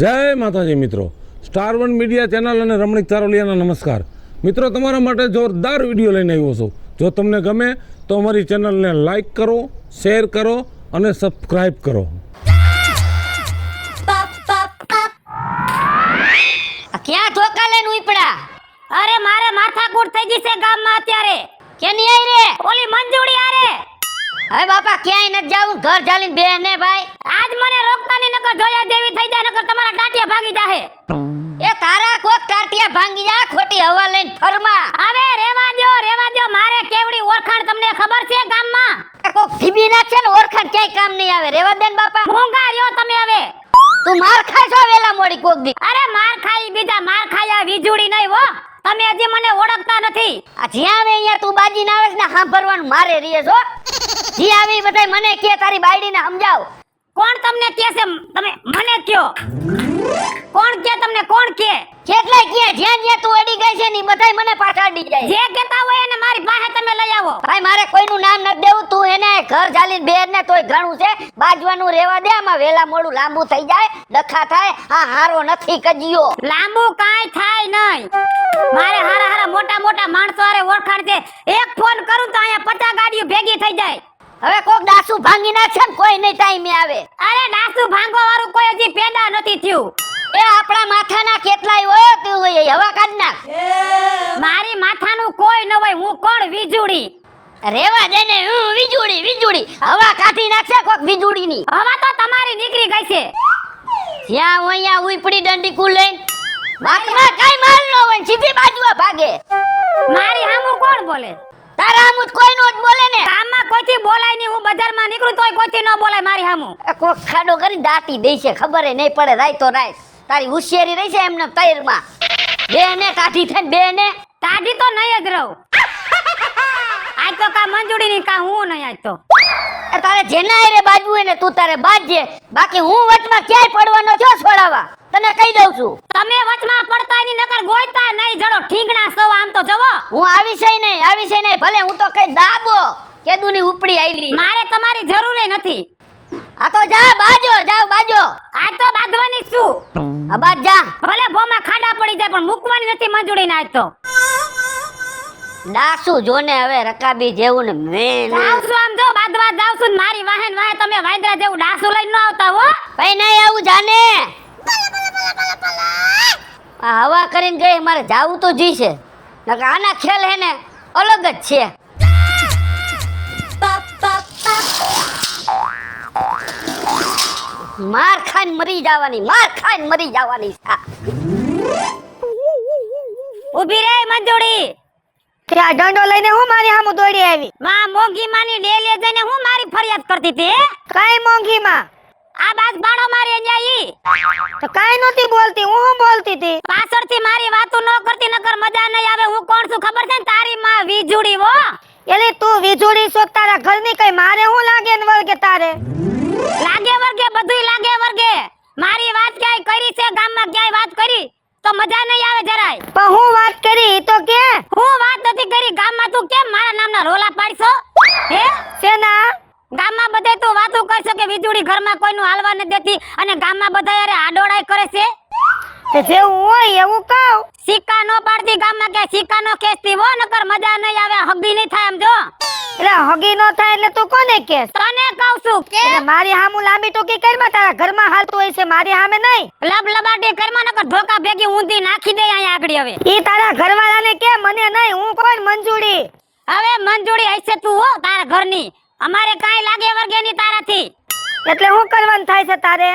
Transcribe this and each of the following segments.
જય માતાજી મિત્રો, સ્ટાર1 મીડિયા ચેનલ અને રમણીક ચારોલિયાના નમસ્કાર મિત્રો. તમારા માટે જોરદાર વિડીયો લઈને આવ્યો છું. જો તમને ગમે તો અમારી ચેનલને લાઈક કરો, શેર કરો અને સબસ્ક્રાઈબ કરો. ક્યાં ધોકા લઈને ઉપડા? અરે મારે માથાકૂટ થઈ ગઈ છે ગામમાં અત્યારે. કેની આઈ રે? ઓલી મંજુડી આરે. હવે બાપા ક્યાંય ન જાવું, ઘર ચાલીને બે ને ભાઈ. આજ મને રોકતા ની નકર જોયા જેવી થઈ જાય, નકર તમારા ટાટિયા ભાગી જાહે. એ તારા કોક ટાટિયા ભાંગી જા, ખોટી હવા લઈને ફરમા. હવે રેવા દો મારે કેવડી ઓળખાણ તમને ખબર છે ગામમાં? કોક ફીબી ના છે ને ઓળખાણ ક્યાંય કામ નહીં આવે. રેવા દે ને બાપા. મોંઘા રહ્યો તમે હવે. તું માર ખાય છો વેલા મોડી કોક દી. અરે માર ખાઈ બીજા માર ખાયા વીજુડી નહીં હો. તમે હજી મને ઓળખતા નથી. આ જ્યાં આવે અહીંયા તું બાજી ના આવે ને સાંભળવાનું મારે રીએ છો. જી આવી બધાય મને કે તારી બાયડીને સમજાવ. કોણ તમને કે છે? તમે મને કયો. કોણ કે તમને? કોણ કે? કેટલાય કે જ્યાં તું અડી ગઈ છે ની બધાય મને પાછા અડી જાય. જે કહેતા હોય એને મારી પાસે તમે લઈ આવો. ભાઈ મારે કોઈનું નામ ન દેવું. તું એને ઘર ચાલીને બેર ને તોય ઘણું છે. બાજવાનું રેવા દે. આમાં વેલા મોડું લાંબુ થઈ જાય, ડખા થાય. આ હારો નથી કજિયો. લાંબુ કાઈ થાય નહીં. મારે હારા મોટા માણસો આરે ઓળખાણ છે. એક ફોન કરું તો અહીંયા 50 ગાડીઓ ભેગી થઈ જાય. હવે કોક ડાસુ ભાંગી નાખે ને કોઈ નહીં ટાઈમે આવે. અરે ડાસુ ભાંગો વાળું કોઈ હજી પેદા નથી થયું. એ આપણા માથાના કેટલાય હોય તું હવા કાઢ નાખ. મારી માથાનું કોઈ ન હોય. હું કોણ? વીજુડી. રેવા દે ને. હું વીજુડી હવા કાઢી નાખશે કોક વીજુડી ની. હવા તો તમારી નીકળી ગઈ છે. જ્યાં હું અહીંયા ઉઈપડી દંડી કુ લઈને વાતમાં કઈ માલ ન હોય, સીધી બાજુમાં ભાગે. મારી હામું કોણ બોલે? તારા હામું કોઈ નો જ બોલે ને. ગામમાં કોઈથી બોલાય નહીં. હું બજારમાં નીકળું તોય કોઈથી ન બોલાય મારી હામું. કોક ખાડો કરી દાટી દે છે, ખબર નહીં પડે. રાય તો રાય તારી હોશિયારી રહી છે એમને તૈરમાં. બે ને કાઢી થઈને બે ને કાઢી તો નહીં જ રહું. આજ તો કા મંજુડી ની કા હું નહીં. આજ તો તારે જેના રે બાજુ હોય ને તું તારે બાજજે. બાકી હું વચમાં ક્યાંય પડવાનો છો છોડાવા તને કહી દઉં છું. તમે વચમાં પડતા ની નકર ગોઈતા નહીં જડો ઠીંગણા સવ. આમ તો જવો હું આવી છે નહીં ભલે હું તો કઈ દાબો કેદુની ઉપડી આઈલી. મારે તમારી જરૂર નથી. આ તો જા બાજો. આ તો બાંધવાની છું. આ બાદ જા. ભલે ભોમાં ખાડા પડી જાય પણ મૂકવાની નથી મંજુડી ને. આજ તો ડાસુ જોને હવે રકાબી જેવું ને મેં જાવશું. આમ જો બાદવા જાવશું ને મારી વાહન વાહે તમે વાંદરા જેવું ડાસુ લઈને ન આવતા હો. કઈ નહીં આવું જાને. આ હવા કરીને ગઈ. મારે જાવું તો જી છે. નકર આના ખેલ હે ને અલગ જ છે. માર ખાઈને મરી જવાની. ઊભી રે મંજુડી. ક્યાં ડંડો લઈને હું મારી સામે દોડી આવી? માં મોંઘી માની ડેલે જઈને હું મારી ફરિયાદ કરતી હતી. કઈ મોંઘી માં? આ બાદ બાળો મારી અહીંયા તો કઈ નહોતી બોલતી. હું બોલતી હતી. પાછળથી મારી વાતો ન કરતી નકર મજા નહીં આવે. હું કોણ છું ખબર છે ને? તારી માં વીજુડી હો. એલી તું વીજુડી છો તારા ઘરની. કઈ મારે હું લાગે ને વર્ગે તારે? લાગે વર્ગે બધુંય લાગે વર્ગે. મારી વાત ક્યાંય કરી છે ગામમાં? ક્યાંય વાત કરી તો મજા નહીં આવે જરાય. પણ હું વાત કરી તો કે? હું વાત નથી કરી ગામમાં. તું કેમ મારા નામના રોલા પાડશો? હે સેના ગામમાં બધે તું વાતો કરશો કે વીજુડી ઘરમાં કોઈનું હાલવા ન દેતી અને ગામમાં બધા યાર આડોડાઈ કરે છે. તે જેવું હોય એવું કહું. સિક્કા નો પાડતી ગામમાં કે સિક્કા નો ખેંચતી હો. નકર મજા નહીં આવે. હગી નહીં થાય એમ જો. એટલે હગી નો થાય એટલે તું કોને કેસ? તને કહું છું કે મારી હામુ લાંબી ટોકી કરમાં તારા ઘરમાં હાલતું હોય છે, મારી સામે નહીં. લબલબાટી કરમાં નકર ધોકા ભેગી ઊંધી નાખી દે અહીંયા આગળ. હવે ઈ તારા ઘરવાળાને કે મને નહીં. હું કોણ? મંજુડી. હવે મંજુડી હશે તું હો તારા ઘરની. અમારે કાઈ લાગે વર્ગે ની તારાથી. એટલે હું કરવાનું થાય છે તારે?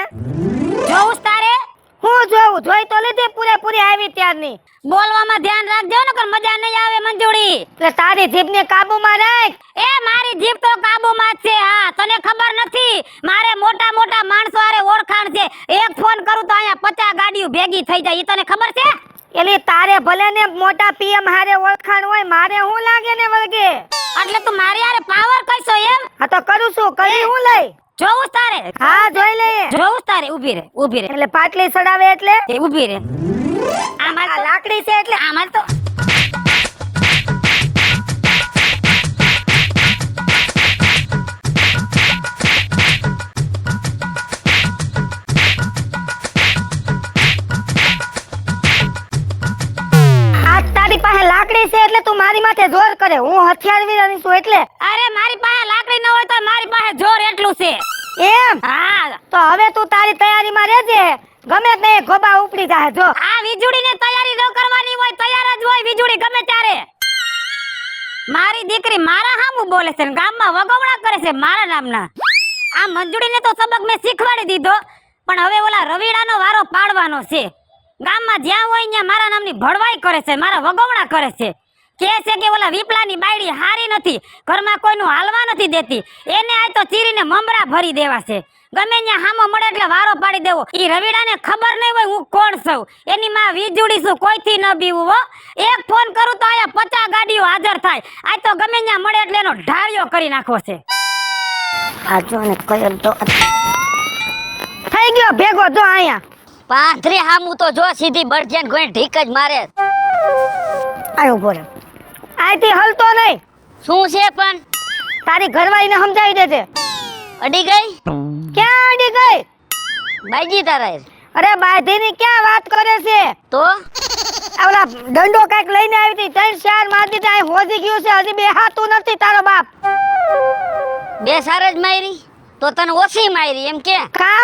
જોઉં તારે. હું જોઉં? જોઈ તો લીધી પૂરેપૂરી આવી ત્યારની. બોલવામાં ધ્યાન રાખજો નકર મજા નહીં આવે મંજુડી. એટલે તારી જીભને કાબુમાં રાખ. એ મારી જીભ તો કાબુમાં જ છે. હા તને ખબર નથી? મારે મોટા માણસો આરે ઓળખાણ છે. એક ફોન કરું તો અહીંયા 50 ગાડીઓ ભેગી થઈ જાય. ઈ તને ખબર છે? એલી તારે ભલે ને મોટા પીએમ હારે ઓળખાણ હોય, મારે હું લાગે ને વર્ગે? એટલે તું મારી હારે પાવર કરશો એમ? હા તો કરું છું. કરી હું લઈ? જોઉં તારે. હા જોઈ લઈએ. જોઉં તારે. ઊભી રે. એટલે પાટલી સડાવે એટલે એ ઊભી રે. આમાં લાકડી છે એટલે આમાં તો માથે જોર કરે. હું હથિયાર વીરાની છું એટલે. અરે મારી પાસે લાકડી ન હોય તો મારી પાસે જોર એટલું છે. એમ હા, તો હવે તું તારી તૈયારીમાં રહેજે. ગમે તે ગોબા ઉપડી જાય જો. આ વીજળીને તૈયારી ન કરવાની હોય, તૈયાર જ હોય વીજળી ગમે ત્યારે. મારી દીકરી મારા હામું બોલે છે ને ગામમાં વગવડા કરે છે મારા નામના. આ મંજુડીને તો સબક મેં શીખવાડી દીધો, પણ હવે ઓલા રવિડાનો વારો પાડવાનો છે. ગામમાં જ્યાં હોય ત્યાં મારા નામની ભડવાઈ કરે છે, મારા વગવડા કરે છે. કહે છે કે ઓલા વિપલાની બાયડી હારી નથી, ઘરમાં કોઈનું હાલવા નથી દેતી, એને આ તો ચીરીને મમરા ભરી દેવા છે. ગમે ત્યાં હામો મળે એટલે વારો પાડી દેવો. ઈ રવિડાને ખબર નહીં હોય હું કોણ છું, એની માં વીજળી છું, કોઈથી ન બીવું હો. એક ફોન કરું તો આયા 50 ગાડીઓ હાજર થાય. આ તો ગમે ત્યાં મળે એટલે એનો ઢાળિયો કરી નાખવો છે. આ જો ને કયો તો થઈ ગયો ભેગો જો અહીંયા. પાંથરી હામું તો જો સીધી બળજન કોઈ ઢીક જ મારે. આયો બોલે આઈથી હલતો નહીં. શું છે પણ તારી ઘરવાળીને સમજાવી દેજે. અડી ગઈ? ક્યાં અડી ગઈ? બાઈજી તારા અરે બાધીની ક્યાં વાત કરે છે? તો આ ઓલા દંડો કઈક લઈને આવી હતી, 3-4 મારી દીધા, અહીં હોજી ગયું છે, હજી બેહાતું નથી તારો બાપ. બે સાર જ મારી તો તને ઓછી મારી એમ કે? કા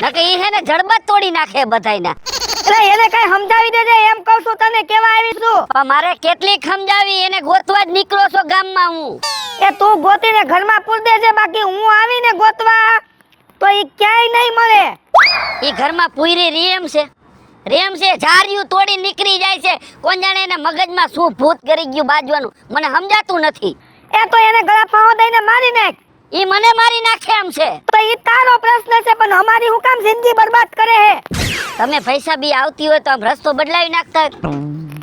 નકે ઈ હે ને જડબત તોડી નાખે બધાયના. એટલે એને કઈ સમજાવી દેજે એમ કહું છું તને, કેવા આવી છું. પણ મારે કેટલી સમજાવી, એને ગોતવા જ નીકળો છો ગામમાં હું. એ તું ગોતીને ઘરમાં પૂર દેજે, બાકી હું આવીને ગોતવા તો ઈ ક્યાંય નહીં મળે. ઈ ઘરમાં પૂરી રેમ છે, ઝારિયું તોડી નીકળી જાય છે. કોણ જાણે એને મગજમાં શું ભૂત કરી ગયું બાજવાનું, મને સમજાતું નથી. એ તો એને ગળા ફાવો દઈને મારી નાખ. ઈ મને મારી નાખે એમ છે. તો ઈ તારો પ્રશ્ન છે, પણ અમારી હું કામ જિંદગી બરબાદ કરે હે? તમે પૈસા બી આવતી હોય તો આમ રસ્તો બદલાવી નાખતા હોય.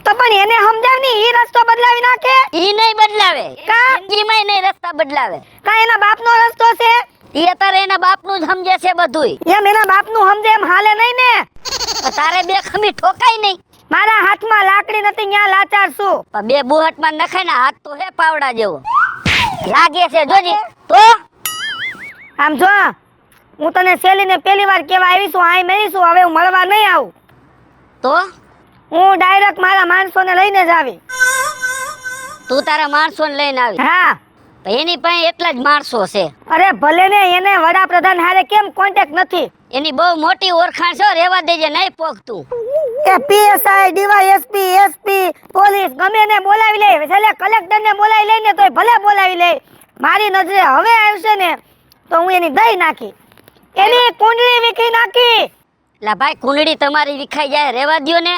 તો પણ એને સમજાવ ની, ઈ રસ્તો બદલાવી નાખે. ઈ નહીં બદલાવે, કા? જિંદગીમાં નહીં રસ્તા બદલાવે. કા એના બાપનો રસ્તો છે? ઈ અત્યારે એના બાપનું જ સમજે છે બધુંય. એમ એના બાપનું સમજે એમ હાલે નહીં ને. તો તારે બે ખમી ઠોકાય નહીં. મારા હાથમાં લાકડી નથી, ન્યા લાચાર છું. પણ બે બુહટમાં નખાય ને હાથ તો હે પાવડા જેવો લાગે છે જોજી. તો આમ જો, હું તને સેલીને પહેલી વાર કેવા આવી છું, આઈ મેરી છું, હવે હું મળવા નહીં આવું. તો હું ડાયરેક્ટ મારા માણસોને લઈને જ આવી. તું તારા માણસોને લઈને આવી? હા. એની પાસે એટલા જ માણસો છે. અરે ભલે ને, એને વડાપ્રધાન હારે કેમ કોન્ટેક્ટ નથી? એની બહુ મોટી ઓળખાણ છે, રેવા દેજે, નહીં પોગતું. એ પીએસઆઈ, ડીવાયએસપી, એસપી, પોલીસ ગમે એને બોલાવી લે, છેલ્લે કલેક્ટરને બોલાવી લઈને તોય ભલે બોલાવી લે. મારી નજરે હવે આવશે ને તો હું એની દઈ નાખી, એની કુંડળી વીખી નાખી. લા ભાઈ, કુંડળી તમારી વિખાઈ જાય, રેવા દ્યો ને.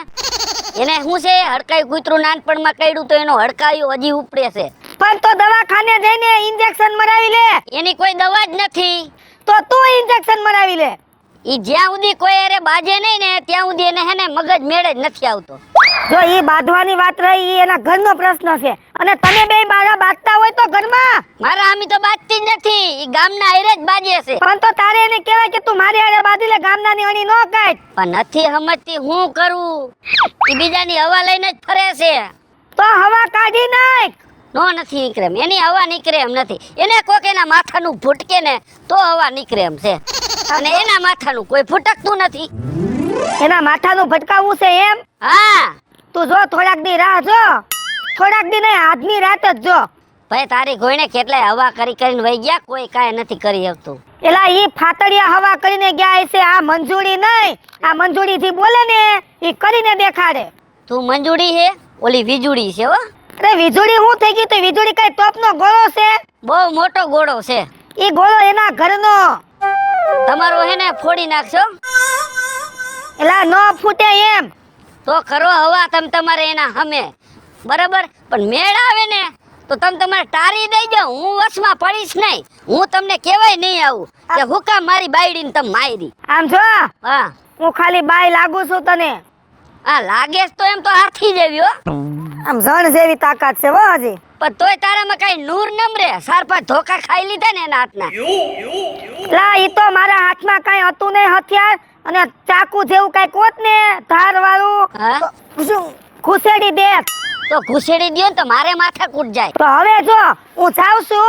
એને શું છે, હડકાઈ કૂતરું નાનપણમાં કઈડું તો એનો હડકાયો હજી ઉપડે છે. પણ તો દવાખાને જઈને ઇન્જેક્શન મરાવી લે. એની કોઈ દવા જ નથી. તો તું ઇન્જેક્શન મરાવી લે. ઈ જ્યાં સુધી કોઈ અરે બાજે નહીં ને ત્યાં સુધી એને હે ને મગજ મેળે જ નથી આવતો. જો ઈ બાંધવાની વાત રહી, ઈ એના ઘરનો પ્રશ્ન છે, અને તમે બે મારા બાંધતા હોય તો ઘરમાં. મારા આમી તો બાજતી જ નથી, ઈ ગામના હારે જ બાજે છે. પણ તો તારે એને કહેવાય કે તું મારી હારે બાંધી લે, ગામનાની અણી નો કાઢ. પણ નથી સમજતી, હું કરું? ઈ બીજાની હવા લઈને જ ફરે છે. તો હવા કાઢી નાખ. નો નથી નીકળે એમ, એની હવા નીકળે એમ નથી. એને કોક એના માથાનું ભૂટકે ને તો હવા નીકળે એમ છે, અને એના માથાનું કોઈ ભૂટકતું નથી. એના માથાનું ભટકાવવું છે એમ? હા, તું જો થોડાક દી રાહ જો, થોડાક દી નહીં, આજની રાત જ જો. ભાઈ તારી કોઈને કેટલાય હવા કરી કરીને વહી ગયા, કોઈ કાંઈ નથી કરી શકતું. એલા ઈ ફાતડિયા હવા કરીને ગયા છે, આ મંજૂરી નહીં. આ મંજૂરી થી બોલે ને ઈ કરીને દેખાડે. તું મંજૂરી હે, ઓલી વીજળી છે હો. અરે વીજળી હું થઈ ગઈ? તો વીજળી કઈ તોપનો ગોળો છે? બહુ મોટો ગોળો છે. ઈ ગોળો એના ઘરનો. તમારો હે ને ફોડી નાખશો. એલા નો ફૂટે એમ. તો કરો હવા તમ તમારે એના હમે, બરાબર? પણ મેળ આવે ને તો તમે તમારે ટારી દઈ દો, હું વસમાં પડીશ નહીં. હું તમને કહેવાય નહીં આવું કે હુકા મારી બાયડીને તમે મારી. આમ જો, હા, હું ખાલી બાય લાગુ છું તને. આ લાગે તો એમ તો હાથી જેવી હો. આમ જણ જેવી તાકાત છે હો હજી. પણ તોય તારામાં કઈ નૂર નમરે. 4-5 ધોકા ખાઈ લીધા ને એના હાથના. લા ઈ તો મારા હાથમાં કઈ હતું નહીં હથિયાર, અને ચાકુ જેવું કઈ કોત ને ધાર વાળું, હા, ખુસેડી દે. તો ઘુસેડી દ્યો ને તો મારે માથા કૂટ જાય. તો હવે જો હું જાઉં છું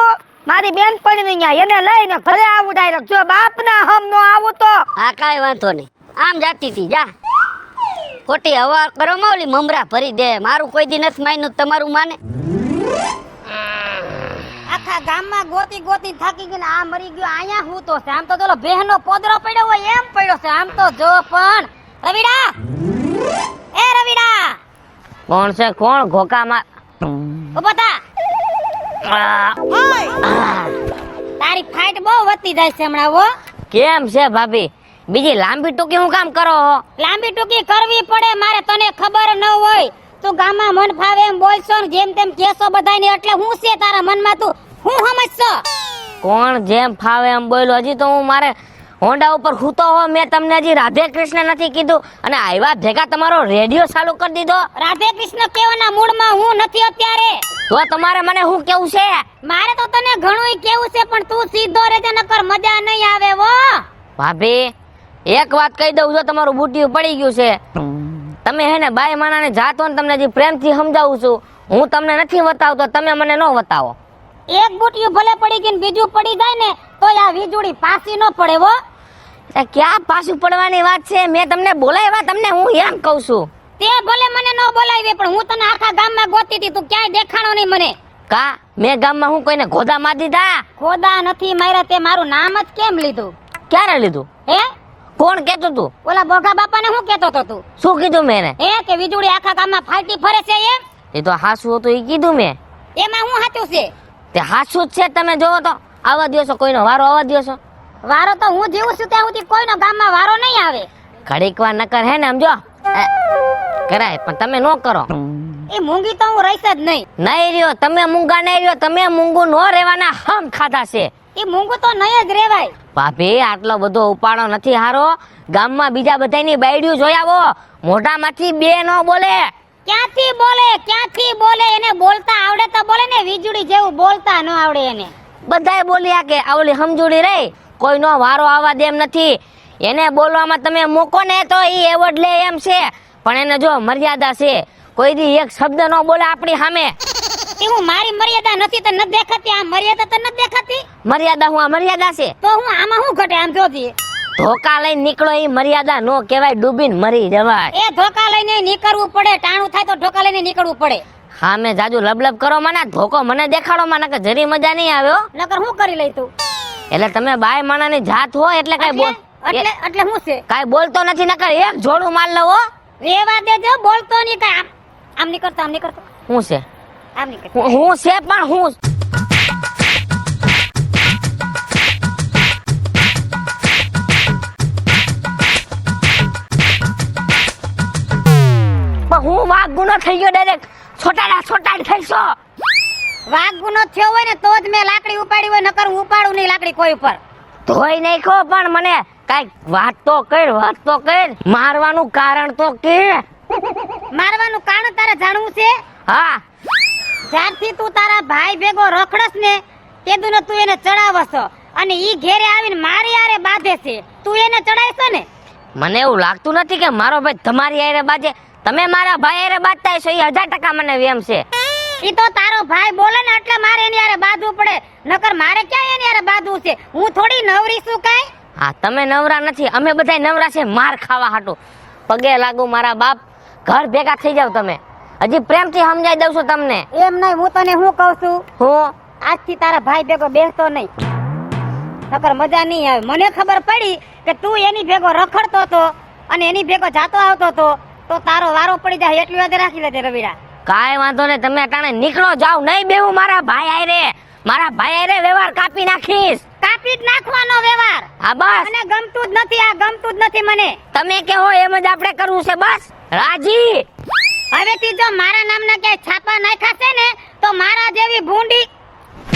મારી બેનપણીને અહીંયા, એને લઈને ઘરે આવું ડાયરેક્ટ. જો બાપના હમ નો આવું તો. હા, કાંઈ વાંધો નહીં, આમ જાતી હતી જા. ખોટી હવા કરો માં ઓલી મમરા ભરી દે. મારું કોઈ દી નથી માન્યું, તમારું માને. આખા ગામમાં ગોતી ગોતી થાકી ગઈ ને આ મરી ગયો આયા હું તો છે આમ તો પેલો બેહનો પોદરો પડ્યો હોય એમ પડ્યો છે આમ તો જો પણ રવિડા એ રવિડા કોણ છે કોણ ઘોકામાં ઉભો થા તારી ફાઇટ બહુ વધતી જાય છે હમણાં હો કેમ છે ભાભી બીજી લાંબી ટૂંકી હું કામ કરો હો? લાંબી ટૂંકી કરવી પડે મારે તને ખબર ન હોય તું ગામમાં મન ફાવે એમ બોલશો ને જેમ તેમ કેસો બધાયને એટલે હું છે તારા મનમાં તું હું સમજશો કોણ જેમ ફાવે એમ બોલ્યો હજી તો હું મારે હોન્ડા ઉપર ખૂતો હો મેં તમને હજી રાધે કૃષ્ણ નથી કીધું અને આવ્યા ભેગા તમારો રેડિયો ચાલુ કરી દીધો રાધે કૃષ્ણ કેવાના મૂડમાં હું નથી અત્યારે તો તમારે મને શું કેવું છે મારે તો તને ઘણું કેવું છે પણ તું સીધો રહેજે નકર મજા નહીં આવે વો ભાભી એક વાત કહી દઉં જો તમારું બુટિયું પડી ગયું છે તમે હે ને બાઈ માણાને જાતો ને તમને હજી પ્રેમથી સમજાવું છું હું તમને નથી બતાવતો તમે મને ન બતાવો એક બુટિયું ભલે પડી ગઈ ને બીજું પડી જાય ને તો આ વીજળી પાસી ન પડે વો એ ક્યાં પાછું પડવાની વાત છે મેં તમને બોલાવ્યા તમને હું એમ કહું છું તે ભલે મને ન બોલાવી પણ હું તને આખા ગામમાં ગોતી હતી તું ક્યાંય દેખાણો નહીં મને કા મેં ગામમાં હું કોઈને ગોદા માર દીધા ખોદા નથી માર્યા તે મારું નામ જ કેમ લીધું ક્યારે લીધું હે કોણ કેતું તું ઓલા બોગા બાપાને શું કેતો તો તું શું કીધું મેં એને? હે કે વીજળી આખા ગામમાં ફાટી ફરે છે એમ એ તો હાસું હતું એ કીધું મેં એમાં હું સાચું છે તે હાસું જ છે તમે જોવો તો આવા દિવસો કોઈનો વારો આવા દિવસો વારો તો હું જીવું છું ત્યાં સુધી કોઈનો ગામમાં વારો નહીં આવે ઘડીક વાર નકર હે ને સમજો કરાય પણ તમે નો કરો એ મૂંગી તો હું રહીશ જ નહીં નહીં રહ્યો તમે મૂંગા નહીં રહ્યો તમે મૂંગું નો રહેવાના હમ ખાધા છે એ મૂંગું તો નહીં જ રેવાય ભાભી આટલો બધો ઉપાડો નથી હારો ગામમાં બીજા બધાની બાયડીઓ જોઈ આવો મોઢામાંથી બે નો બોલે ક્યાંથી બોલે એને બોલતા આવડે તો બોલે ને વીજળી જેવું બોલતા ન આવડે એને બધાય બોલ્યા કે આવલી સમજૂડી રહી કોઈનો વારો આવવા દેમ નથી એને બોલવામાં તમે મૂકો ને તો ઈ એવોર્ડ લે એમ છે પણ એને જો મર્યાદા છે કોઈ દી એક શબ્દ ન બોલે આપણી સામે એ હું મારી મર્યાદા નથી તો ન દેખાતી આ મર્યાદા તો ન દેખાતી મર્યાદા હું આ મર્યાદા છે તો હું આમાં હું ઘટે આમ જોતી ધોકા લઈને નીકળો ઈ મર્યાદા નો કહેવાય ડૂબીને મરી જવાય એ ધોકા લઈને નીકળવું પડે ટાણું થાય તો ધોકા લઈને નીકળવું પડે હા મેં જાજુ લબલબ કરો મને ધોકો મને દેખાડો મને કે જરી મજા નહીં આવ્યો નકર હું કરી લઈ તું એટલે તમે બાય માણાની જાત હો એટલે કઈ બોલ એટલે હું છે કાઈ બોલતો નથી નકર એક જોડું માર લવો રેવા દેજો બોલતો નહીં કઈ આમ નહીં કરતો હું છે આમ નહીં કરતો હું છે પણ હું પણ હું વાઘ ગુનો થઈ ગયો ડાયરેક્ટ છોટાડ થઈશો વાઘ ગુનો થયો હોય ને તો જ મેં લાકડી ઉપાડી હોય નકર હું ઉપાડું નહીં લાકડી કોઈ ઉપર ધોઈ નાખો પણ મને કાઈ વાત તો કર મારવાનું કારણ તો કે મારવાનું કારણ તારે જાણવું છે હા જ્યારથી તું તારા ભાઈ ભેગો રખડસ ને તેદું તું એને ચડાવસ અને ઈ ઘેરે આવીને મારી આરે બાંધે છે તું એને ચડાવશો ને મને એવું લાગતું નથી કે મારો ભાઈ તમારી હારે બાજે તમે મારા ભાઈ હારે બાજતા હશો એ 1000% મને વેમ છે ઈ તો તારો ભાઈ બોલે ને એટલે મારે એની હારે બાંધવું પડે નકર મારે ક્યાં એની હારે બાંધવું છે હું થોડી નવરી છું કાઈ હા તમે નવરા નથી અમે બધાય નવરા છે માર ખાવા હાટુ પગે લાગુ મારા બાપ ઘર ભેગા થઈ જાવ તમે હજી પ્રેમથી સમજાઈ દઉં છું તમને એમ નહીં હું તને હું કહું છું હું આજથી તારા ભાઈ ભેગો બેસતો નહીં નકર મજા નહીં આવે મને ખબર પડી કે તું એની ભેગો રખડતો હતો અને એની ભેગો જાતો આવતો હતો તો તારો વારો પડી જાય એટલી વાત રાખી લેજે રવિડા કાઈ વાંધો નહીં તમે અટાણે નીકળો જાવ નહીં બેહું મારા ભાઈ હારે વ્યવહાર કાપી નાખીશ કાપી જ નાખવાનો વ્યવહાર હા બસ મને ગમતું જ નથી આ ગમતું જ નથી મને તમે કહો એમ જ આપણે કરવું છે બસ રાજી હવેથી જો મારા નામના ક્યાંય છાપા નાખ્યા છે ને તો મારા જેવી ભૂંડી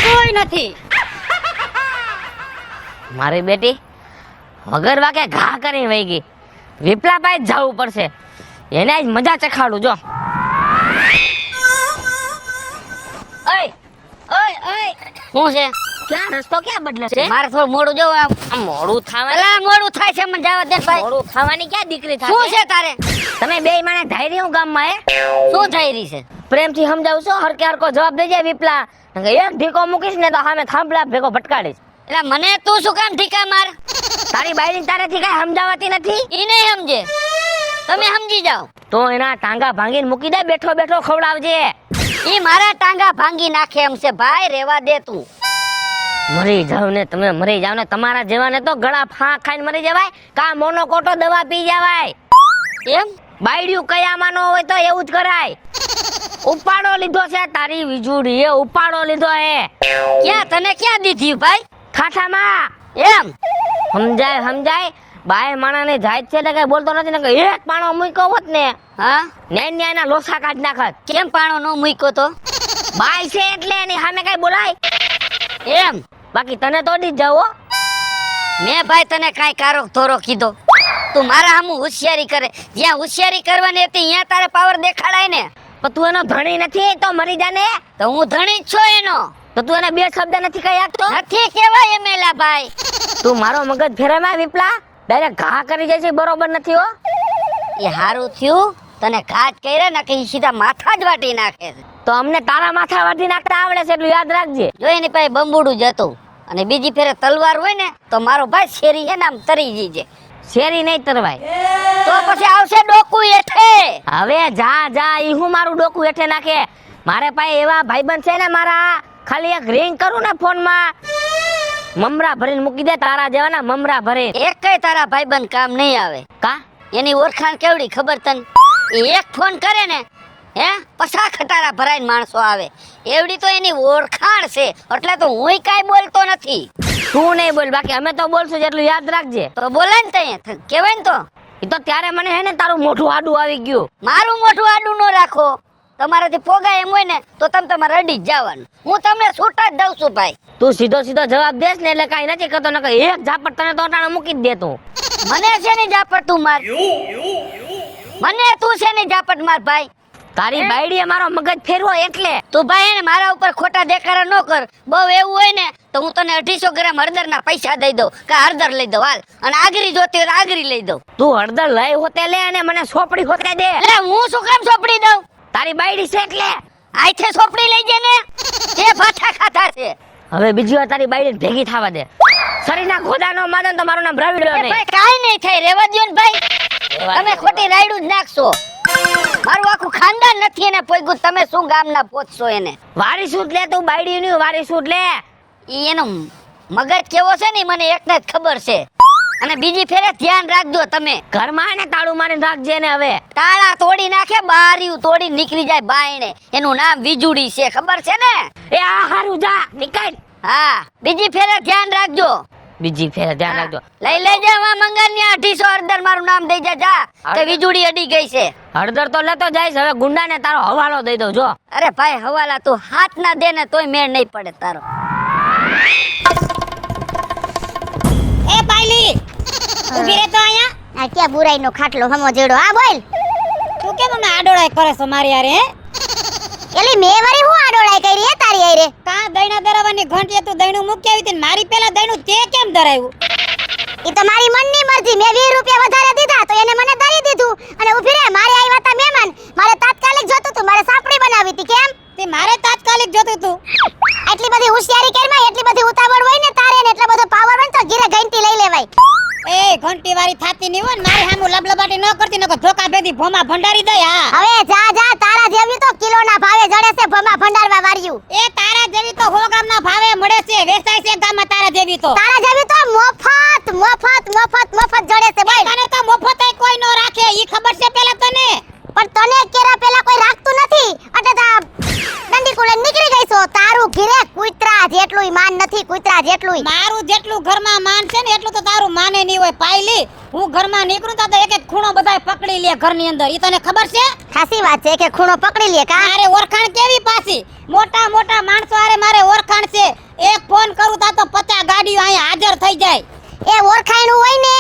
કોઈ નથી મારી બેટી વગર વાકે ઘા કરી વહી ગઈ વિપલાભાઈ જ જવું પડશે એને જ મજા ચખાડું જો શું છે ક્યાં રસ્તો ક્યાં બદલે છે મારે થોડું મોડું જો મોડું થાય છે મને જવા દે ભાઈ મોડું થવાની ક્યાં દીકરી થાય શું છે તારે તમે બે માણે ધાયરી હું ગામમાં શું થઈ રહી છે પ્રેમથી સમજાવું છો હરકે હરકો જવાબ દેજે વિપલા એક ઢીકો મૂકીશ ને તો સામે થાંભલા ભેગો ભટકાડીશ એટલે મને તું શું કામ ઠીકા માર તારી બાયડી તારેથી કઈ સમજાવાતી નથી ઈ નહીં સમજે તમે સમજી જાઓ તો એના ટાંગા ભાંગીને મૂકી દે બેઠો ખવડાવજે ઈ મારા ટાંગા ભાંગી નાખે એમ છે ભાઈ, રેવા દે તું. મરી જાવ ને તમે, મરી જાવ ને. તમારા જેવાને તો ગળા ફા ખાઈને મરી જવાય, કા મોનોકોટો દવા પી જવાય. એમ બાયડિયું કયામાં ન હોય તો એવું જ કરાય. ઉપાડો લીધો છે તારી વીજુડી, એ ઉપાડો લીધો હે. ક્યાં તને ક્યાં દીધી ભાઈ? ખાઠામાં. એમ સમજાય સમજાય. બાય માણાને જાય છે એટલે કઈ બોલતો નથી ને, કે એક પાણો મૂક્યો હોત ને, હા ન્યાયના લોસા કાઢ નાખત. કેમ પાણો નો મૂક્યો તો? બાય છે એટલે એની સામે કઈ બોલાય? એમ બાકી તને તો દી જાવ. મેં ભાઈ તને કાઈ કારો ધોરો કીધો? તું મારા સામું હોશિયારી કરે, જ્યાં હોશિયારી કરવાની હતી ત્યાં તારે પાવર દેખાડાય ને. પણ તું એનો ધણી નથી તો મરી જાને. તો હું ધણી જ છું એનો. તો તું એને બે શબ્દ નથી કહી આપતો? નથી કેવાય એમેલા ભાઈ. તું મારો મગજ ફેરવમાં વિપલા, ડાયરેક્ટ ઘા કરી જાય છે, બરોબર નથી હો. એ હારું થયું તને ઘાટ કર્યા ને, કે ઈ સીધા માથા જ વાટી નાખે છે. તો અમને તારા માથા વાટી નાખતા આવડે છે એટલું યાદ રાખજે. જો એની પાસે બંબુડું જ હતું, અને બીજી ફેરે તલવાર હોય ને તો મારો ભાઈ શેરી હે ને આમ તરી જીજે. શેરી નહીં તરવાય તો પછી આવશે ડોકું હેઠે. હવે જા જા, ઈ હું મારું ડોકું હેઠે નાખે. મારે પાસે એવા ભાઈબંધ છે ને મારા, ખાલી એક રિંગ કરું ને ફોનમાં, મમરા ભરીને મૂકી દે. તારા જેવાના મમરા ભરે. એકેય તારા ભાઈબંધ કામ નહીં આવે. કા એની ઓળખાણ કેવડી ખબર તને? એ એક ફોન કરે ને હે પછા ખટારા ભરાઈને માણસો આવે, એવડી તો એની ઓળખાણ છે. એટલે તો હુંય કાઈ બોલતો નથી. તું નહીં બોલ, બાકી અમે તો બોલશું, જેટલું યાદ રાખજે. તો બોલે ને તઈ કેવાય ને. તો ઈ તો ત્યારે મને હે ને તારું મોઢું આડું આવી ગયું. મારું મોઢું આડું ન રાખો. તમારાથી પોગાય એમ હોય ને તો તમે તમારે અડી જ જવાનું. હું તમને છૂટ જ દઉં છું ભાઈ. તું સીધો સીધો જવાબ દેસ ને એટલે કાઈ નથી કરતો, નકર એક ઝાપટ તને તો અટાણે મૂકી જ દે તું. મને છે ને ઝાપટ તું માર, મને તું છે ને ઝાપટ માર ભાઈ. તારી બાયડીએ મારો મગજ ફેરવો એટલે. તું ભાઈ એને મારા ઉપર ખોટા દેખાડા ન કર. બહુ એવું હોય ને તો હું તને 250 ગ્રામ હળદરના પૈસા દઈ દઉં, કે હળદર લઈ દઉં હાલ, અને આગરી જોતી હોય તો આગરી લઈ દઉં. તું હળદર લઈ હોતે લે અને મને સોપડી હોતે દે. એટલે હું શું કામ સોપડી દઉં? તારી બાયડી છે એટલે. આઈથે સોપડી લઈ જે ને, તે ભાઠા ખાતા છે. હવે બીજી વાર તારી બાયડી ભેગી થવા દે. શરીરના ખોદાનો માદન તો મારું નામ રવિડો એ નહીં. ભાઈ કાઈ નહીં થાય, રેવા દ્યો ને ભાઈ. તમે ખોટી રાયડું જ નાખશો. મારું આખું ખાનદાન નથી એને પોઈગું, તમે શું ગામના પોચશો એને. વારી સૂટ લે તું, બાયડી ની વારી સૂટ લે. ઈ એનો મગજ કેવો છે ને મને એકને જ ખબર છે. અને બીજી ફેરે ધ્યાન રાખજો તમે. ઘરમાં ને તાળું મારીને રાખજે ને. હવે તાળા તોડી નાખે, બારીયું તોડી નીકળી જાય બાયણે. એનું નામ વીજુડી છે, ખબર છે ને? એ આ હારું જા નીકળ. હા બીજી ફેરે ધ્યાન રાખજો. બીજી ફેર ધ્યાન રાખજો. લઈ લેજે માં મંગળની 250 હળદર મારું નામ દઈ જા જા. તે વીજુડી અડી ગઈ છે. હળદર તો લેતો જઈશ, હવે ગુંડા ને તારો હવાલો દઈ દઉં જો. અરે ભાઈ હવાલા તું હાથ ના દે ને તોય મેળ નહીં પડે તારો. એ પાયલી ઊભી રહે તો અહીંયા. આ ક્યાં બુરાઈનો ખાટલો હમો જેડો. હા બોલ. તું કેમ મને આડોળાઈ કરે છો મારી યાર? હે એલી મે વારી હું આડોળાઈ કરી હે તારી આરે? કા દઈના દરાવાની ઘંટી તું દઈનું મૂકી આવી હતી, મારી પેલા દઈનું તે કેમ દરાવ્યું? ઈ તો મારી મનની મરજી. મે 20 રૂપિયા વધારે દીધા તો એને મને દરી દીધું. અને ઊભી રહે, મારે આવ્યા તા મહેમાન, મારે તાત્કાલિક જોતું તું, મારે સાપડી બનાવી હતી. કેમ તે મારે તાત્કાલિક જોતું તું? એટલી બધી હોશિયારી કરમાં, એટલી બધી ઉતાવળ હોય ને તારે, ને એટલો બધો પાવર હોય ને તો ઘીરે ઘંટી લઈ લેવાય. એ ઘંટી વાળી થાતી ની હોય ને મારી સામુ લબલબાટી ન કરતી, નકો ધોકા ભેદી ભોમા ભંડારી દે. હા હવે જા જા, તારા જેવી તો કિલોના ભાવે જડે છે ભોમા ભંડારવા વાળ્યું. એ તારા જેવી તો 100 ગ્રામના ભાવે મળે છે, વેચાય છે ગામમાં. તારા જેવી તો મફત મફત મફત મફત જડે છે. ભાઈ તને તો મફત કોઈ નો રાખે, ઈ ખબર છે પેલા તને. પણ તને કેરા પેલા કોઈ રાખતું નથી, એટલે તા દંડી કુલે નીકળી ગઈ છો. તારું ઘીરે કુતરા જેટલું માન નથી, કુતરા જેટલું. મારું જેટલું ઘરમાં માન છે ને એટલું તો તારું માને નહીં હોય. પાયલી હું ઘરમાં નીકળું તો એક એક ખૂણો બધાય પકડી લે ઘરની અંદર. ઈ તને ખબર છે? ખાસી વાત છે કે ખૂણો પકડી લે. કા મારે ઓળખાણ કેવી પાછી, મોટા મોટા માણસો આરે મારે ઓળખાણ છે. એક ફોન કરું તા તો 50 ગાડીઓ અહીંયા હાજર થઈ જાય. એ ઓળખાણું હોય ને,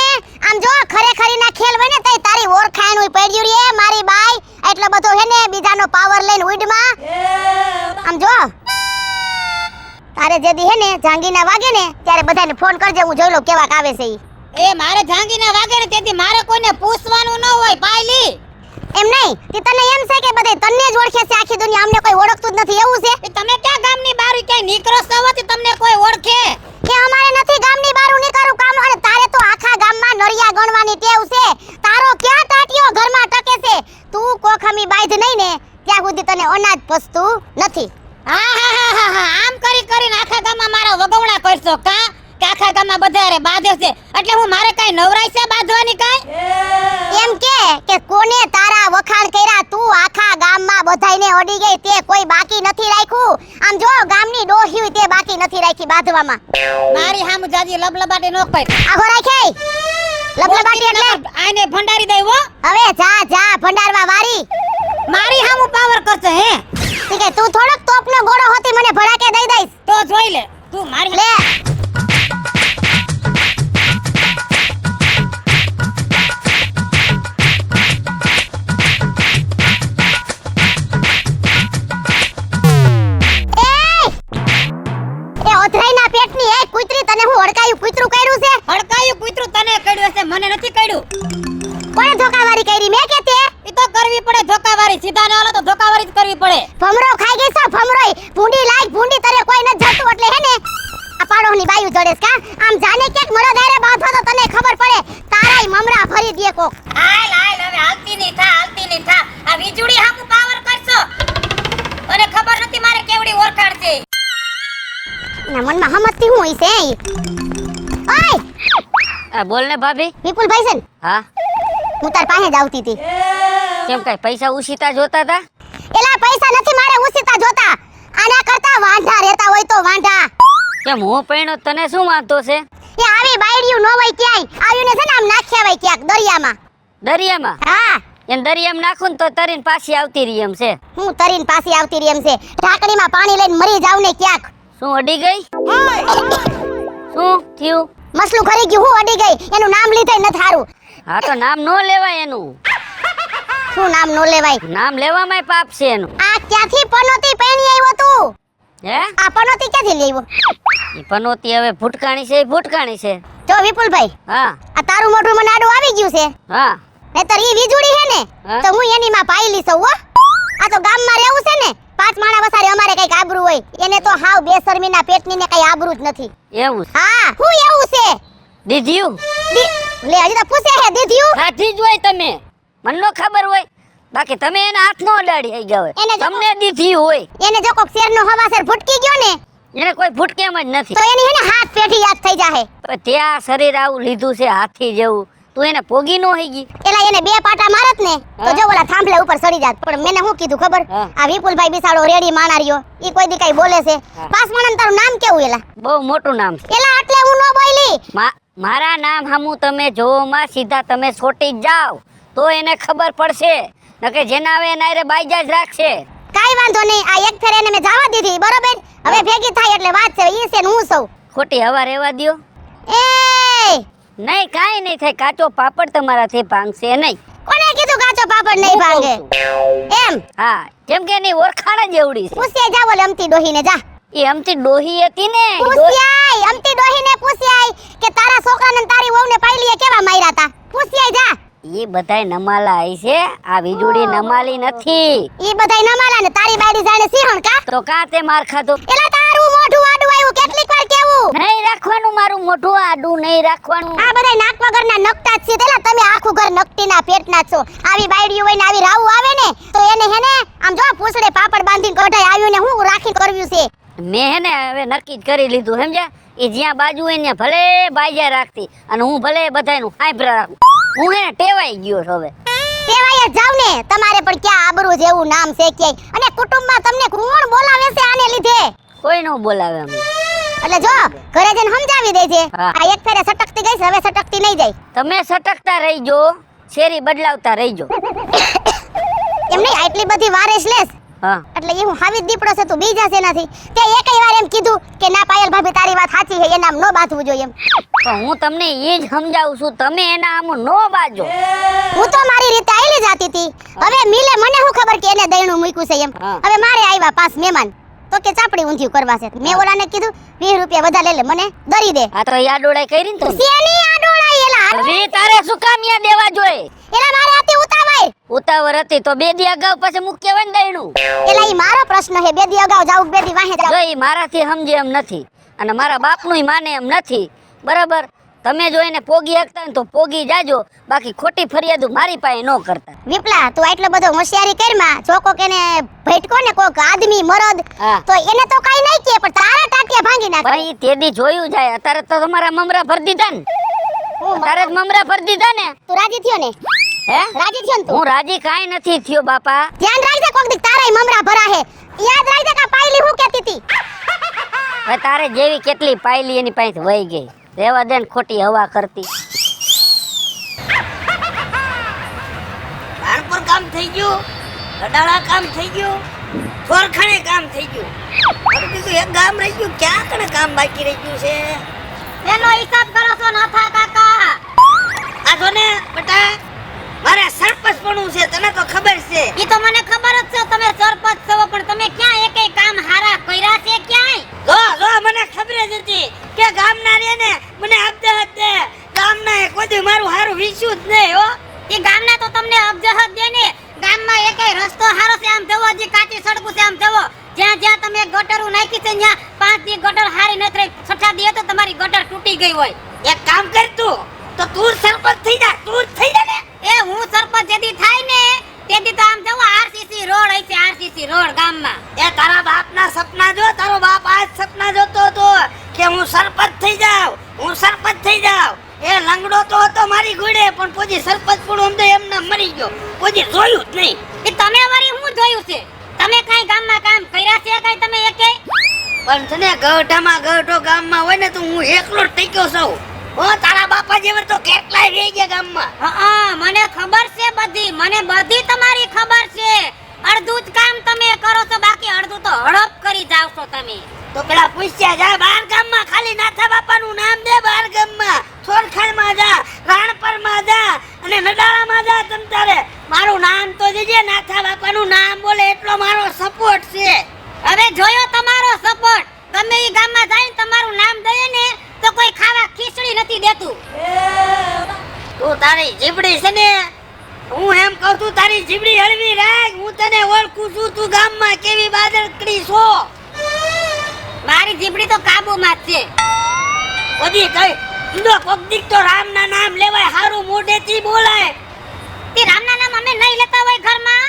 આમ જો ખરેખરીના ખેલ હોય ને તઈ તારી ઓળખાણું પડ્યું રે મારી બાઈ. એટલો બધો હે ને બીજાનો પાવર લઈને ઉડમાં. આમ જો તારે જેદી હે ને જાંગીના વાગે ને ત્યારે બધાને ફોન કરજે, હું જોઈ લઉં કેવાક આવે છે ઈ. એ મારે જાંગીના વાગે ને તેથી મારે કોઈને પૂછવાનું ન હોય પાયલી. એમ નહીં, તે તને એમ છે કે બધે તને જ ઓળખે છે આખી દુનિયા, અમને કોઈ ઓળખતું જ નથી એવું છે? તમે ક્યાં ગામની બહાર ક્યાંય નીકળો છો હોતી તમને કોઈ ઓળખે? કે અમારે નથી ગામની બહાર નીકળવું કામ. અને તારે તો આખા ગામમાં નરિયા ગણવાની ટેવ છે. તારો ક્યાં ટાટિયો ઘરમાં ટકે છે? તું કોખમી બાંધ નહીં ને ત્યાં સુધી તને અનાજ પસતું છો કા કે આખા ગામમાં બધા રે બાંધે છે એટલે હું મારે કઈ નવરાય છે બાંધવાની કઈ એમ કે કોને તારા વખાણ કર્યા તું આખા ગામમાં બધાયને અડી ગઈ તે કોઈ બાકી નથી રાખ્યું આમ જો ગામની ડોહ્યું તે બાકી નથી રાખી બાંધવામાં મારી હામુ જાજી લબલબાટી નો કોઈ આખો રાખે લબલબાટી એટલે આને ભંડારી દઈ હો હવે જા જા ભંડારવા વારી મારી હામુ પાવર કરશે હે ઠીક છે તું થોડોક તોપનો ગોળો હોતી મને ભડાકે દઈ દઈશ તો જોઈ લે તું મારી લે ઓથરાઈના પેટની એક કૂતરી તને હું હડકાયું કૂતરું કર્યું છે હડકાયું કૂતરું તને કડ્યું હશે મને નથી કડ્યું કોણે ધોકાવારી કરી મેં કે તે ઈ તો કરવી પડે ધોકાવારી સીધા ને હાલો તો ધોકાવારી જ કરવી પડે ભમરો ખાઈ ગઈ છો ભમરોય ભૂંડી લાગ ભૂંડી તને કોઈ ન જતું એટલે હે ને આ પાડોની બાયુ જડેસ કા આમ જાને કેક મરો દાયરે બાંધો તો તને ખબર પડે તારાય મમરા ફરી દે કોક હાલ હાલ હવે હાલતી ની થા આ વીજળી હામુ પાવર કરશો અને ખબર નથી મારે કેવડી ઓરખાણ છે ના મનમાં હમજતી હું હઈ છે ઓય આ બોલ ને ભાભી. વિપુલભાઈ છે ને હા હું તાર પાસે જ આવતી હતી કેમ કઈ પૈસા ઉછીતા જોતા હતા? એલા પૈસા નથી મારે ઉસીતા જોતા આના કરતા વાંઢા રહેતા હોય તો વાંઢા કેમ હું પૈણો તને શું વાંધો છે? એ આવી બાયડિયું નો હોય ક્યાંય આવીને છે ને આમ નાખ્યા હોય ક્યાંક દરિયામાં દરિયામાં? હા એમ દરિયામાં નાખું ને તો તરીને પાછી આવતી રહી એમ છે. હું તરીને પાછી આવતી રહી એમ છે ઢાંકણીમાં પાણી લઈને મરી જાવ ને ક્યાંક શું અડી ગઈ? શું થયું? મસલું ખરી ગયું હું અડી ગઈ એનું નામ લીધે ન થારું હા તો નામ નો લેવાય એનું. શું નામ નો લેવાય નામ લેવામાં પાપ છે એનું. આ ક્યાંથી પનોતી પહેણી આવ્યો તું હે? આ પનોતી ક્યાંથી લઈ આવ્યો ઈ પનોતી હવે ભૂટકાણી છે, ઈ ભૂટકાણી છે. જો વિપુલભાઈ હા આ તારું મોઢું મને આડું આવી ગયું છે હા નહીતર ઈ વીજળી હે ને હા? તો હું એની માં પાયલી છું હો આ તો ગામમાં રહેવું છે ને પાંચ માણા વસારે અમારે કઈક આબરૂ હોય એને તો હાવ બેશરમીના પેટની ને કઈ આબરૂ જ નથી એવું છે. હા હું એવું છે દીધ્યું? લે હજી તો પૂછે હે દીધ્યું સાચી જ હોય તમે, મને નો ખબર હોય. બાકી તમે એના હાથ નો અડાડી આવી ગયા એને હોય, જો- તમને દીધી હોય. એને જો કોક શેરનો હવાસેર ભટકી ગયો ને એને કોઈ ભૂટકેમ જ નથી. તો એની હે ને હાથ પેઠી યાદ થઈ જાહે પણ ત્યાં શરીર આવું લીધું છે હાથી જેવું, તું એને પોગી નો હોઈ ગઈ. એલા એને બે પાટા મારત ને તો હા? જો ઓલા થાંભલે ઉપર ચડી જાત પણ મેને શું કીધું ખબર હા. આ વિપુલભાઈ બિસાડો રેડી માણારિયો ઈ કોઈ દી કઈ બોલે છે હા. પાસ માણન તારું નામ કેવું એલા બહુ મોટું નામ છે. એલા એટલે હું નો બોલી મારા નામ હામું તમે જોવામાં સીધા તમે છોટી જ જાઓ તો એને ખબર પડશે, નકે જેના આવે એના હારે બાઈજા જ રાખશે. કાઈ વાંધો નહીં આ એક ફેરે એને મેં જવા દીધી બરોબર હવે ભેગી થાય એટલે વાત છે ઈ છે ને હું સૌ ખોટી હવા રહેવા દ્યો. એ નહીં કાંઈ નહીં થાય, કાચો પાપડ તમારાથી ભાંગશે નહીં. કોને કીધું કાચો પાપડ નહીં ભાંગે એમ હા, કેમ કે એની ઓળખાણ જ એવડી છે. પૂછ્યા જા ઓલે અમતી ડોહીને જા એ અમથી ડોહી હતી ને, પૂછ્યાય અમતી ડોહીને પૂછ્યાય કે તારા છોકરાને ને તારી વહુને પાયલીએ કેવા માર્યા તા પૂછ્યાય જા એ બધાય નમાલા આઈ છે, આ વીજળી નમાલી નથી. ઈ બધાય નમાલા ને તારી બાયડી જાણે સિંહણ કા તો કાં તે માર ખાધો? એલા તારું મોઢું આડું આવ્યું કેટલીક વાર કેવું નહીં રાખવાનું મારું મોઢું આડું, નહીં રાખવાનું. આ બધાય નાક વગરના નકટા જ છે તેલા તમે આખું ઘર નકટીના પેટના જ છો આવી બાયડીઓ હોય ને આવી રાવું આવે ને તો એને હે ને આમ જો પૂછડે પાપડ બાંધીને કઢાઈ આવ્યું ને હું રાખી કરવ્યું છે મેં હે ને હવે નક્કી જ કરી લીધું, સમજ્યા? એ જ્યાં બાજુ હોય ને ભલે બાઈજા રાખતી અને હું ભલે બધાયનું હાંભળા રાખું. હું હે ને ટેવાઈ ગયો છું હવે. તેવાય જ જાવ ને તમારે પણ ક્યાં આબરૂ જેવું નામ છે ક્યાંય અને કુટુંબમાં તમને કોણ બોલાવે છે આને લીધે કોઈ નો બોલાવે અમને. એટલે જો ઘરે જઈને સમજાવી દેજે હા. આ એક ફેરે સટકતી ગઈ છે હવે સટકતી નહીં જાય તમે સટકતા રહીજો, શેરી બદલાવતા રહીજો. એમ નહીં આટલી બધી વારેશ લેસ હા એટલે એ હું હાવી જ દીપડો છે તું બીજા છે નથી તે એકઈ વાર એમ કીધું કે ના પાયલ ભાભી તારી વાત સાચી છે એ નામ નો બાંધવું જોઈએ એમ તો હું તમને એ જ સમજાવું છું, તમે એના આમ નો બાજો. હું તો મારી રીતે આયલી જાતી હતી હવે મિલે મને શું ખબર કે એને દયણું મૂક્યું છે એમ હા. હવે મારે આવ્યા પાસ મહેમાન તો કે ચાપડી ઊંધિયું કરવા છે મેં ઓલાને કીધું 20 રૂપિયા વધારે લે લે મને દરી દે આ તો યાડોડાઈ કરી ને તમે. શેની આડોળાઈ એલા હવે તારે શું કામ યા દેવા જોઈએ? એલા મારે આતી ઉતાવળ ઉતાવળ હતી તો બે દી અગાઉ પછી મૂકી કેવાય ને દયણું. એલા ઈ મારો પ્રશ્ન છે બે દી અગાઉ જાવ બે દી વાહે જાવ જો ઈ મારાથી સમજે એમ નથી અને મારા બાપનું માને એમ નથી, બરાબર? તમે જો એને પોગી હકતા ને તો પોગી જાજો, બાકી ખોટી ફરિયાદ મારી પાસે ન કરતા. વિપલા તું આટલો બધો હોશિયારી કરમાં જો કોક એને ભટકો ને કોક આદમી મરદ હા. તો એને તો કાઈ નહીં કે પણ તારા ટાટિયા ભાંગી નાખે ભાઈ તેદી જોયું જાય. અત્યારે તો તમારા મમરા ભરી દીધા ને. તારે જ મમરા ભરી દીધા ને. તું રાજી થયો ને? હે રાજી થયો ને તું? હું રાજી કાઈ નથી થયો બાપા. ધ્યાન રાખજે કોક દી તારાય મમરા ભરા હે. યાદ રાખજે કે પાયલી હું કહેતી હતી. હવે તારે જેવી કેટલી પાયલી એની પાસે વહી ગઈ. રેવા દે ને ખોટી હવા કરતી. કાનપુર કામ થઈ ગયું, ગડાળા કામ થઈ ગયું, ચોરખાણે કામ થઈ ગયું. હવે બીજું એક ગામ રહી ગયું, ક્યાં કને કામ બાકી રહી ગયું છે? એનો હિસાબ કરો છો નાથા કાકા. આ જો ને બેટા, મારે સરપંચ બનવું છે, તને તો ખબર છે. ઈ તો મને ખબર જ છે તમે સરપંચ છો, પણ તમે ક્યાં એકેય કામ હારા કર્યા છે ક્યાંય? જો મને ખબર જ હતી કે ગામના રે ને મને અબજહત દે. ગામના એ કોઈ દી મારું હારું વિશ્યું જ નહીં હો. ઈ ગામના તો તમને અબજહત દે ને. ગામમાં એકેય રસ્તો હારો છે આમ જવો, જે કાચી સડકું છે આમ જવો. જ્યાં જ્યાં તમે ગટરું નાખી છે ત્યાં 5 દી ગટર હારી નથી રહી. 6 દી તો તમારી ગટર તૂટી ગઈ હોય. એક કામ કર તું સરપંચ થઈ જા. તું થઈ જા ને. એ હું સરપંચ જેદી થાય ને તેદી તો આમ જવો આરસીસી રોડ હઈ છે, આરસીસી રોડ ગામમાં. એ તારા બાપના સપના જો. તારો બાપ આજ સપના જોતો હતો કે હું સરપંચ થઈ જાઉં, હું સરપંચ થઈ જાઉં. એ લંગડો તો હતો મારી ઘોડે, પણ પોજી સરપંચ પણ આમ તો એમને મરી ગયો. પોજી જોયું જ નહીં. એ તમે વળી હું જોયું છે? તમે કાઈ ગામમાં કામ કર્યા છે કાઈ તમે એકેય? પણ તને ગઢામાં ગઢો ગામમાં હોય ને તો હું એકલો જ ટેક્યો છું. ઓ તારા બાપા જેવા તો કેટલાય રહી ગયા ગામમાં. હા મને ખબર છે બધી, મને બધી તમારી ખબર છે. અડધું જ કામ તમે કરો છો, બાકી અડધું તો હડપ કરી જાવ છો તમે. તો પેલા પૂછ્યા જા બાર ગામમાં, ખાલી નાથા બાપાનું નામ દે. બાર ગામમાં છોરખાણમાં જા, રાણપરમાં જા અને નડાળામાં જા. તમ તારે મારું નામ તો દેજે. નાથા બાપાનું નામ બોલે એટલો મારો સપોર્ટ છે. હવે જોયો તમારો સપોર્ટ. ગમે ઈ ગામમાં જાય ને તમારું નામ દઈએ ને તો કોઈ ખાવા ખીચડી નથી દેતું. તું તારી જીબડી છે ને, હું એમ કહું છું તારી જીબડી હળવી રાખ. હું તને ઓળખું છું, તું ગામમાં કેવી બાદરકડી છો. મારી જીબડી તો કાબુમાં જ છે. બધી કઈ ઈંદો કોક દીક તો રામના નામ લેવાય, હારું મોઢેથી બોલાય. તે રામના નામ અમે નહીં લેતા હોય ઘરમાં.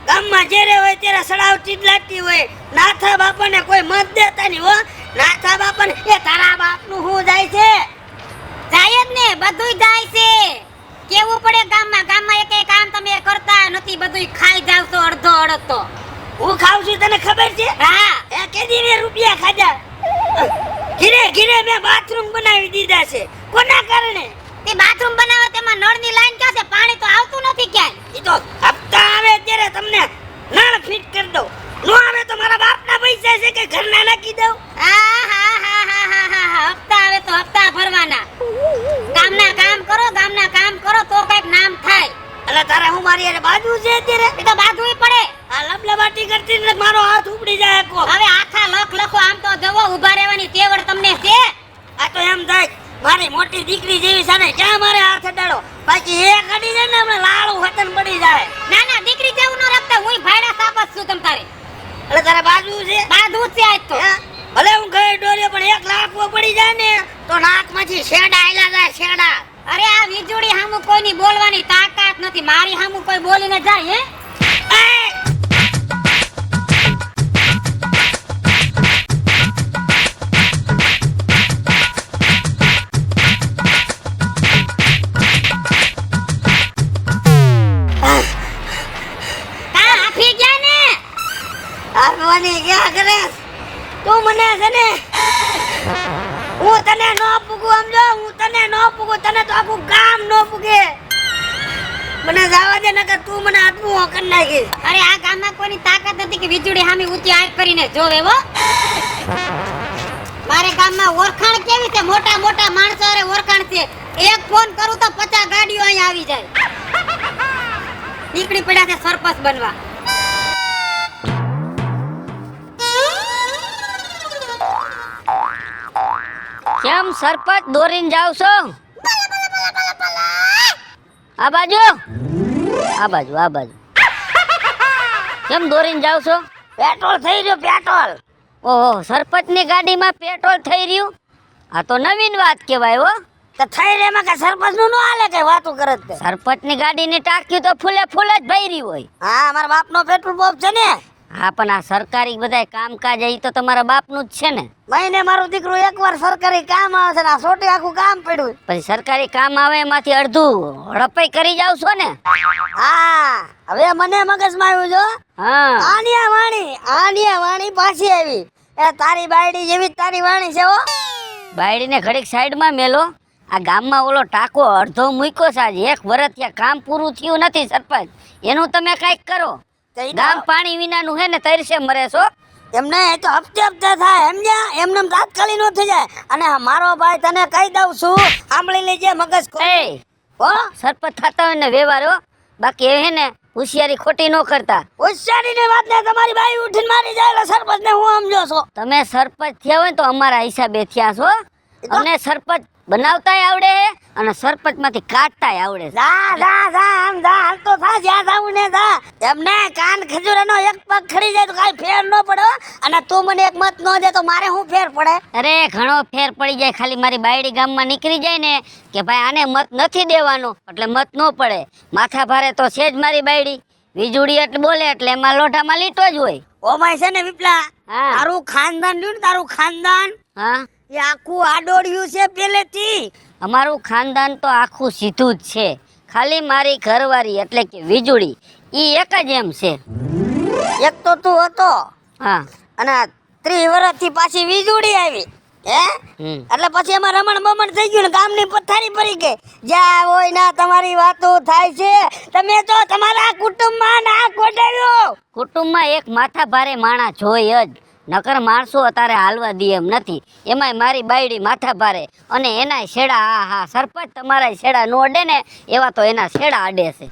ગામમાં જ્યારે હોય ત્યારે સડાવતી જ લાગતી હોય. નાથા બાપાને કોઈ મત દેતા નહીં હો. નાથા બાપાને એ તારા બાપનું શું જાય છે? જાય જ ને, બધુંય જાય છે. કેવું પડે ગામમાં. ગામમાં એકેય કામ તમે કરતા નથી, બધુંય ખાઈ જાવ છો અડધો અડધો. હું ખાઉં છું તને ખબર છે? હા એ કેદી રે રૂપિયા ખાધા. ઘીરે ઘીરે મેં બાથરૂમ બનાવી દીધા છે. કોના કારણે? તે બાથરૂમ બનાવો તેમાં નળની લાઈન ક્યાં છે? પાણી તો આવતું નથી ક્યાંય. ઈ તો હપ્તા આવે ત્યારે તમને નળ ફિટ કરી દઉં. નો આવે તો મારા બાપના પૈસા છે કે ઘરના નાખી દઉં. હા હપ્તા આવે તો હપ્તા ભરવાના. ગામના કામ કરો તો કઈક નામ થાય. એટલે તારે હું મારી હારે બાજુ છે અત્યારે? એ તો બાંધવું પડે. આ લબલબાટી કરતી ને મારો હાથ ઉપડી જાય કો. હવે આખા લખો આમ તો જવો, ઊભા રહેવાની તેવડ તમને છે. આ તો એમ થાય મારી મોટી દીકરી જેવી છે ને, ક્યાં મારે હાથ અડાડો. બાકી એ કડી જાય ને હમણાં લાળું વતન પડી જાય. ના દીકરી જેવું ન રાખતા. હું ભાડા સાપસ છું તમ તારે. એટલે તારે બાજુ છે? બાંધવું છે આજ તો. હે? ભલે હું ગઈ ડોરે પણ 1 લાખ પડી જાય ને તો નાકમાંથી શેડા આયલા જાય, શેડા. અરે આ વીજળી હામું કોઈની બોલવાની તાકાત નથી. મારી હામું કોઈ બોલીને જાય હે? આગવાની ક્યાં કરે તું? મને છે ને હું તને નો પૂગું સમજો. હું તને નો પૂગું, તને તો આખું ગામ નો પૂગે. મને જવા દે નકર તું મને આટલું કરી નાખી. અરે આ ગામમાં કોઈની તાકાત નથી કે વીજળી સામે ઊંચી આંખ કરીને જોવે હો. મારે ગામમાં ઓળખાણ કેવી છે? મોટા મોટા માણસો અરે ઓળખાણ છે. એક ફોન કરું તો 50 ગાડીઓ અહીં આવી જાય. નીકળી પડ્યા છે સરપંચ બનવા. કેમ સરપંચ દોરીને જાવ છો? આ બાજુ કેમ દોરીને જાવ છો? પેટ્રોલ થઈ રહ્યું, પેટ્રોલ. ઓહો, સરપંચની ગાડીમાં પેટ્રોલ થઈ રહ્યું. આ તો નવીન વાત કહેવાય હો. તો થઈ રે માં કે સરપંચ નું નો હાલે કે વાતો કરે તે. સરપંચની ગાડીની ટાંકી તો ફૂલે ફૂલ જ ભરી હોય. હા, મારા બાપનો પેટ્રોલ પંપ છે ને. હા પણ આ સરકારી બધાય કામકાજ એ તો તમારા બાપનું જ છે ને. મહિને મારું દીકરું એકવાર સરકારી કામ આવે છે ને આ સોટી આખું કામ પડ્યું. પછી સરકારી કામ આવે એમાંથી અડધું હડપાઈ કરી જાવ છો ને. હા હવે મને મગજમાં આવ્યું જો. હા આનિયા વાણી પાછી આવી. એ તારી બાયડી જેવી જ તારી વાણી છે હો. બાયડીને ઘડીક સાઈડમાં મેલો. આ ગામમાં ઓલો ટાકો અડધો મૂક્યો છે આજે 1 વર્ષ ત્યાં કામ પૂરું થયું નથી સરપંચ. એનું તમે કાંઈક કરો. ગામ પાણી વિનાનું હે ને તરસે મરે છો. એમને એ તો હપ્તે હપ્તે થાય સમજ્યા. એમને તાત્કાલિક નો થઈ જાય. અને મારો ભાઈ તને કહી દઉં છું સાંભળી લેજે મગજ એ હો. સરપંચ થતા હોય ને વ્યવહાર હો. બાકી એ હે ને હોશિયારી ખોટી ન કરતા. હોશિયારીની વાત ને તમારી બાઈ ઉઠીને મારી જાય એટલે સરપંચ ને હું સમજો છો. તમે સરપંચ થયા હોય ને તો અમારા હિસાબે થયા છો. અમને સરપંચ બનાવતાય આવડે અને સરપંચ માંથી કાઢતાય આવડે. આમ જા હાલ તો થા જ્યાં જાવું ને જા. એમને કાન ખજૂરાનો એક પગ ખડી જાય તો કાઈ ફેર ન પડે. અને તું મને એક મત ન દે તો મારે શું ફેર પડે? અરે ઘણો ફેર પડી જાય. ખાલી મારી બાયડી ગામમાં નીકળી જાય ને કે ભાઈ આને મત નથી દેવાનો એટલે મત ન પડે. માથા ભારે તો છે જ મારી બાયડી. વીજળી એટલે બોલે એટલે એમાં લોઢામાં લીટો જ હોય. ઓમાય છે ને વિપલા હા. તારું ખાનદાન રહ્યું ને તારું ખાનદાન હા એ આખું આડોડ્યું છે પેલેથી. અમારું ખાનદાન તો આખું સીધું જ છે. ખાલી મારી ઘરવાળી એટલે કે વીજળી ઈ એક જ એમ છે. એક તો તું હતો હા અને 30 વર્ષથી પાછી વીજળી આવી હે. એટલે પછી એમાં રમણ બમણ થઈ ગયું ને ગામની પથારી પડી ગઈ. જ્યાં હોય ના તમારી વાતો થાય છે. તમે તો તમારા કુટુંબમાં ના કોડાવ્યો. કુટુંબમાં એક માથા ભારે માણસ જોઈ જ. નકર માણસો અત્યારે હાલવા દે એમ નથી. એમાંય મારી બાયડી માથા ભારે અને એનાય છેડા. હા સરપંચ તમારા છેડા નો અડે ને એવા તો એના છેડા અડે છે.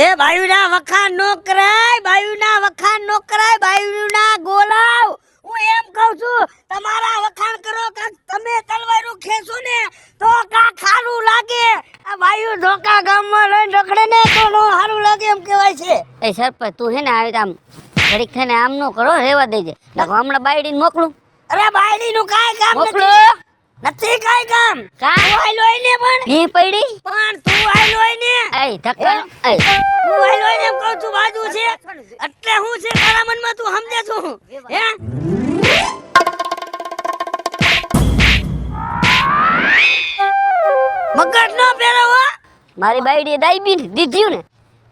એ બાયુના વખાણ નો કરાય. બાયુના વખાણ નો કરાય. બાયુના ગોલાવ. હું એમ કહું છું તમારા વખાણ કરો કે તમે તલવારું ખેંચો ને તો કા ખારું લાગે. આ બાયુ ધોકા ગામમાં લઈને રખડે ને તો નો સારું લાગે એમ કહેવાય છે. એ સરપંચ તું હે ને આવી આમ ઘડીક થઈને આમ નો કરો. રેવા દેજે. હમણાં બાયડીને મોકલું. અરે બાયડી નું કાઈ કામ મોકલો. નથી કાઈ કામ. કા તું આયલોય ને પણ ભી પડી. પણ તું આયલોય ને એ ધક્કા એ તું આયલોય ને એમ કહું છું બાજુ છે એટલે હું છે તારા મનમાં તું સમજે છું હે. મગજ નો ફેરવો. મારી બાયડીએ દાઈબી ને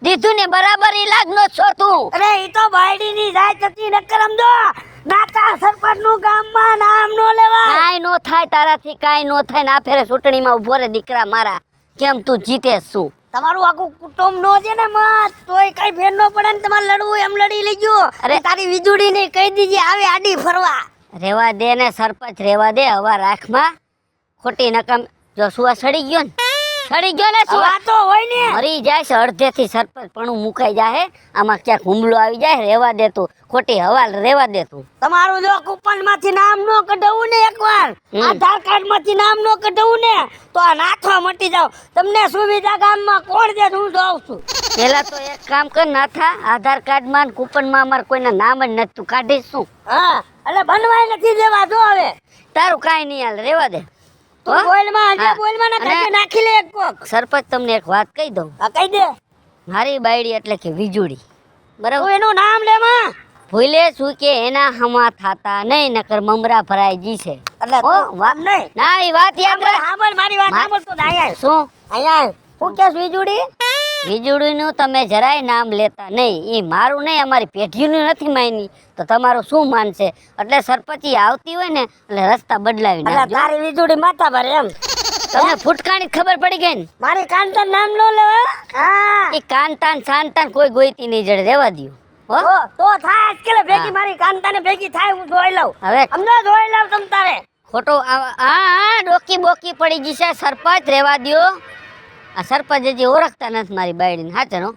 દીધું ને બરાબર ઈલાજ નો છો તું. અરે ઈ તો બાયડી ની જાય જતી નકર સમજો નાતા સરપંચ નું ગામમાં નામ નો લેવાય. કાઈ નો થાય તારાથી કાઈ નો થાય ને આ ફેરે ચૂંટણીમાં ઉભો રે દીકરા મારા. કેમ તું જીતે શું? તમારું આખું કુટુંબ નો છે ને મત તોય કઈ ફેર નો પડે ને તમારે લડવું એમ લડી લેજો. અરે તારી વીજળી ને કહી દીજે આવે આડી ફરવા. રેવા દે ને સરપંચ રેવા દે. હવા રાખમાં ખોટી નકમ જો સુવા સડી ગયો ને સુવા આ તો હોય ને મરી જાય છે અડધેથી સરપંચ પણ મુકાઈ જાય. આમાં ક્યાંક હુમલો આવી જાય. રેવા દે તું ખોટી હવાલ રેવા દે તું. તમારું જો કૂપન માંથી નામ નો કઢાવું ને એકવાર આધાર કાર્ડ માંથી નામ નો કઢાવું ને તો આ નાથવા મટી જાવ. તમને સુવિધા ગામમાં કોણ દે હું જોઉં છું. પેલા તો એક કામ કર નાથા આધાર કાર્ડ માં કૂપન માં અમાર કોઈના નામ જ નથી. તું કાઢીશ શું? હા એટલે બનવાય નથી દેવા જો હવે તારું કાઈ નહીં હાલ રેવા દે. તું બોલમાં હા. બોલમાં ના કાઢી નાખી લે એક કોક. સરપંચ તમને એક વાત કહી દઉં. આ કહી દે મારી બાયડી એટલે કે વીજળી તું બરાબર. એનું નામ લે માં. ભૂલે છું કે એના હમા થાતા નહીં નકર મમરા ભરાઈ જી છે. એટલે ઓ વાત નહીં. ના એ વાત યાદ રાખ. સાંભળ મારી વાત સાંભળ તો અહીંયા શું અહીંયા હું કે વીજળી વીજળીનું તમે જરાય નામ લેતા નહીં. એ મારું નહીં અમારી પેઢીનું નથી માયની તો તમારું શું માનશે? એટલે સરપંચી આવતી હોય ને એટલે રસ્તા બદલાવી એટલે નાખજો. તારી વીજળી માથા ભરે એમ. તમને ફૂટકાની ખબર પડી ગઈ ને. મારી કાંતન નામ નો લેવા. હા એ કાંતાન શાંતાન કોઈ ગોઈતી નહીં જડે રેવા દ્યો. હો તો થાય આજકાલ ભેગી હા. મારી કાંતાને ભેગી થાય હું જોઈ લઉં. હવે અમને જોઈ લઉં તમ તારે. ખોટો હા ડોકી બોકી પડી જશે. સરપંચ રેવા દ્યો. આ સરપંચ હજી ઓળખતા નથી મારી બાયડીને. હાચનો